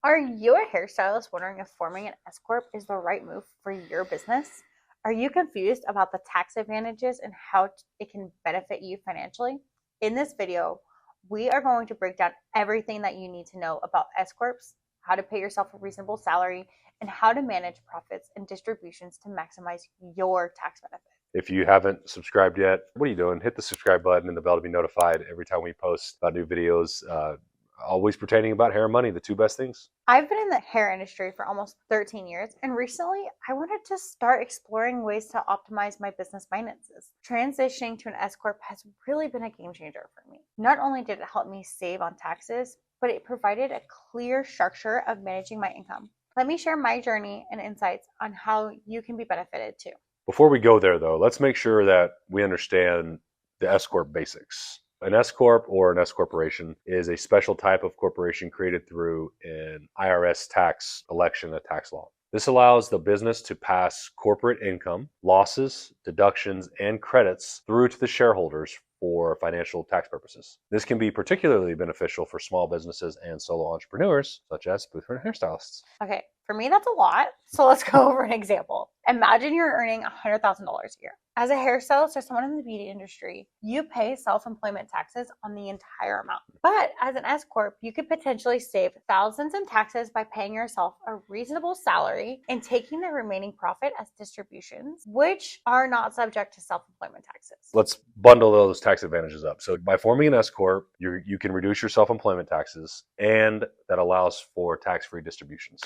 Are you a hairstylist wondering if forming an S Corp is the right move for your business? Are you confused about the tax advantages and how it can benefit you financially? In this video, we are going to break down everything that you need to know about S Corps, how to pay yourself a reasonable salary, and how to manage profits and distributions to maximize your tax benefit. If you haven't subscribed yet, what are you doing? Hit the subscribe button and the bell to be notified every time we post about new videos, always pertaining about hair and money, the two best things. I've been in the hair industry for almost 13 years, and recently I wanted to start exploring ways to optimize my business finances. Transitioning to an S Corp has really been a game changer for me. Not only did it help me save on taxes, but it provided a clear structure of managing my income. Let me share my journey and insights on how you can be benefited too. Before we go there, though, let's make sure that we understand the S Corp basics. An S Corp or an S Corporation is a special type of corporation created through an IRS tax election, a tax law. This allows the business to pass corporate income, losses, deductions, and credits through to the shareholders for financial tax purposes. This can be particularly beneficial for small businesses and solo entrepreneurs, such as booth-run hairstylists. Okay, for me, that's a lot. So let's go over an example. Imagine you're earning $100,000 a year. As a hairstylist or someone in the beauty industry, you pay self-employment taxes on the entire amount. But as an S Corp, you could potentially save thousands in taxes by paying yourself a reasonable salary and taking the remaining profit as distributions, which are not subject to self-employment taxes. Let's bundle those tax advantages up. So by forming an S Corp, you can reduce your self-employment taxes, and that allows for tax-free distributions.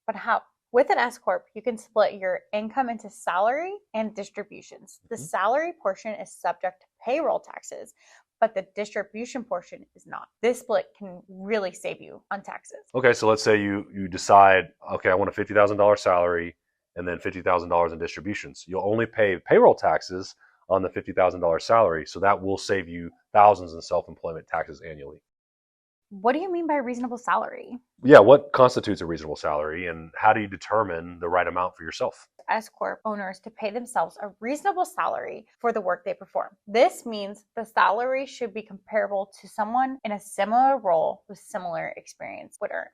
But how? With an S Corp, you can split your income into salary and distributions. The salary portion is subject to payroll taxes, but the distribution portion is not. This split can really save you on taxes. Okay, so let's say you decide, okay, I want a $50,000 salary and then $50,000 in distributions. You'll only pay payroll taxes on the $50,000 salary, so that will save you thousands in self-employment taxes annually. What do you mean by reasonable salary? Yeah, what constitutes a reasonable salary, and how do you determine the right amount for yourself? S Corp owners to pay themselves a reasonable salary for the work they perform. This means the salary should be comparable to someone in a similar role with similar experience would earn.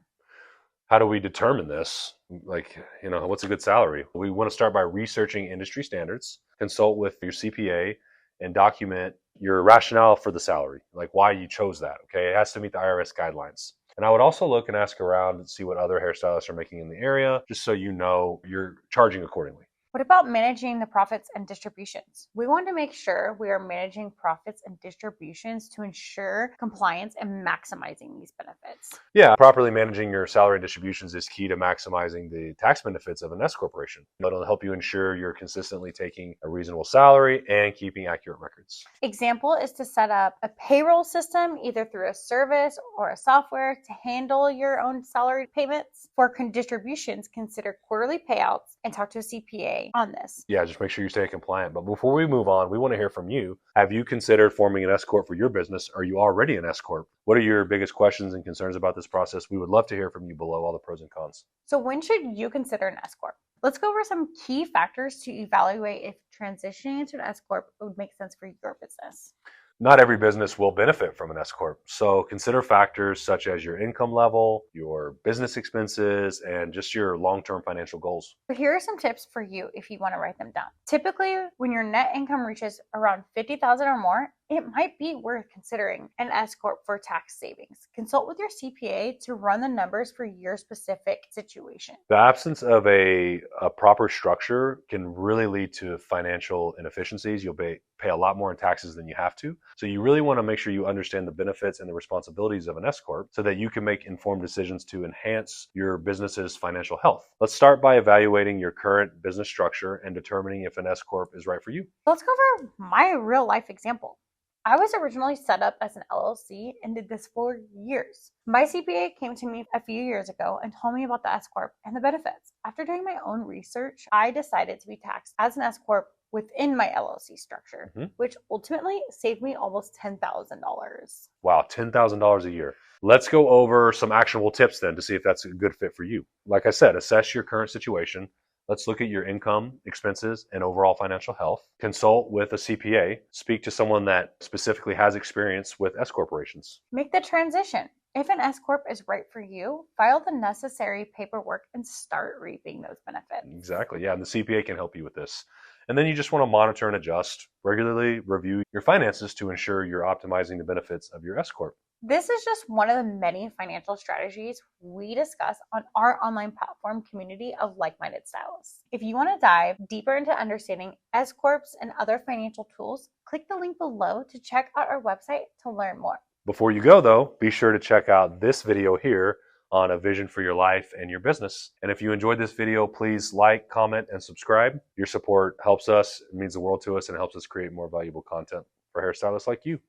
How do we determine this? What's a good salary? We want to start by researching industry standards, consult with your CPA, and document your rationale for the salary, like why you chose that. Okay, it has to meet the IRS guidelines. And I would also look and ask around and see what other hairstylists are making in the area, just so you know you're charging accordingly. What about managing the profits and distributions? We want to make sure we are managing profits and distributions to ensure compliance and maximizing these benefits. Yeah, properly managing your salary and distributions is key to maximizing the tax benefits of an S corporation. It'll help you ensure you're consistently taking a reasonable salary and keeping accurate records. Example is to set up a payroll system either through a service or a software to handle your own salary payments. For distributions, consider quarterly payouts and talk to a CPA on this. Yeah, just make sure you stay compliant. But before we move on, we want to hear from you. Have you considered forming an S Corp for your business? Are you already an S Corp? What are your biggest questions and concerns about this process? We would love to hear from you below, all the pros and cons. So when should you consider an S Corp? Let's go over some key factors to evaluate if transitioning into an S Corp would make sense for your business. Not every business will benefit from an S Corp. So consider factors such as your income level, your business expenses, and just your long-term financial goals. So here are some tips for you if you want to write them down. Typically, when your net income reaches around $50,000 or more, it might be worth considering an S Corp for tax savings. Consult with your CPA to run the numbers for your specific situation. The absence of a proper structure can really lead to financial inefficiencies. You'll pay a lot more in taxes than you have to. So you really want to make sure you understand the benefits and the responsibilities of an S Corp so that you can make informed decisions to enhance your business's financial health. Let's start by evaluating your current business structure and determining if an S Corp is right for you. Let's go over my real life example. I was originally set up as an LLC and did this for years. My CPA came to me a few years ago and told me about the S Corp and the benefits. After doing my own research, I decided to be taxed as an S Corp within my LLC structure, which ultimately saved me almost $10,000. Wow, $10,000 a year. Let's go over some actionable tips then to see if that's a good fit for you. Like I said, assess your current situation. Let's look at your income, expenses, and overall financial health. Consult with a CPA. Speak to someone that specifically has experience with S corporations. Make the transition. If an S Corp is right for you, file the necessary paperwork and start reaping those benefits. Exactly. Yeah. And the CPA can help you with this. And then you just want to monitor and adjust, regularly review your finances to ensure you're optimizing the benefits of your S Corp. This is just one of the many financial strategies we discuss on our online platform community of like-minded stylists. If you want to dive deeper into understanding S Corps and other financial tools, click the link below to check out our website to learn more. Before you go, though, be sure to check out this video here on a vision for your life and your business. And if you enjoyed this video, please like, comment, and subscribe. Your support helps us, it means the world to us, and it helps us create more valuable content for hairstylists like you.